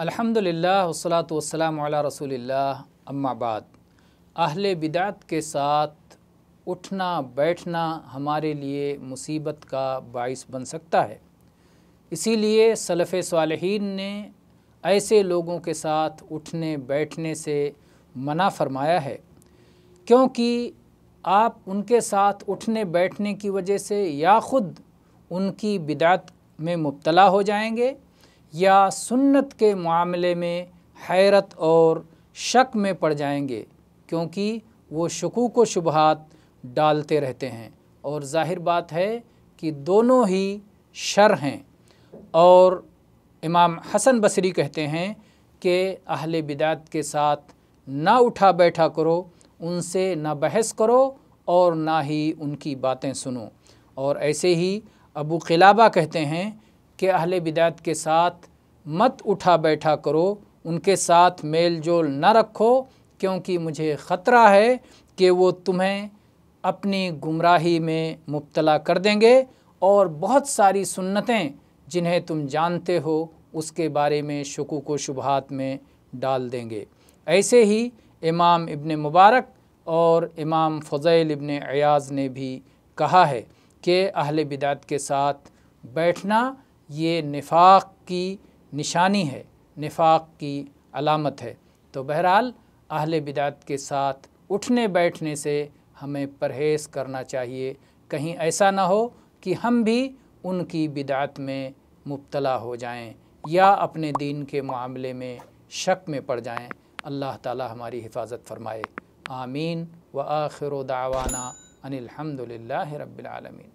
अल्हम्दुलिल्लाह वस्सलातु वस्सलामु अला रसूलिल्लाह अम्मा बाद। अहले बिदात के साथ उठना बैठना हमारे लिए मुसीबत का बाइस बन सकता है। इसीलिए सलफ़ सालिहीन ने ऐसे लोगों के साथ उठने बैठने से मना फरमाया है, क्योंकि आप उनके साथ उठने बैठने की वजह से या ख़ुद उनकी बिदात में मुब्तला हो जाएंगे या सुन्नत के मामले में हैरत और शक में पड़ जाएंगे, क्योंकि वो शकूक व शुबहात डालते रहते हैं। और ज़ाहिर बात है कि दोनों ही शर हैं। और इमाम हसन बसरी कहते हैं कि अहले बिदात के साथ ना उठा बैठा करो, उनसे ना बहस करो और ना ही उनकी बातें सुनो। और ऐसे ही अबू क़िलाबा कहते हैं कि अहले बिदात के साथ मत उठा बैठा करो, उनके साथ मेल जोल न रखो, क्योंकि मुझे ख़तरा है कि वो तुम्हें अपनी गुमराही में मुब्तला कर देंगे और बहुत सारी सुन्नतें जिन्हें तुम जानते हो उसके बारे में शकूक व शुबहात में डाल देंगे। ऐसे ही इमाम इब्न मुबारक और इमाम फ़ुज़ैल इब्न अयाज़ ने भी कहा है कि अहले बिदात के साथ बैठना ये निफाक की निशानी है, निफाक की अलामत है। तो बहरहाल अहले बिदात के साथ उठने बैठने से हमें परहेज़ करना चाहिए, कहीं ऐसा ना हो कि हम भी उनकी बिदात में मुब्तला हो जाएं या अपने दीन के मामले में शक में पड़ जाएं। अल्लाह ताला हमारी हिफाजत फरमाए। आमीन व आखिरु दावाना अनिल हम्दुलिल्लाहि रब्बिल आलमीन।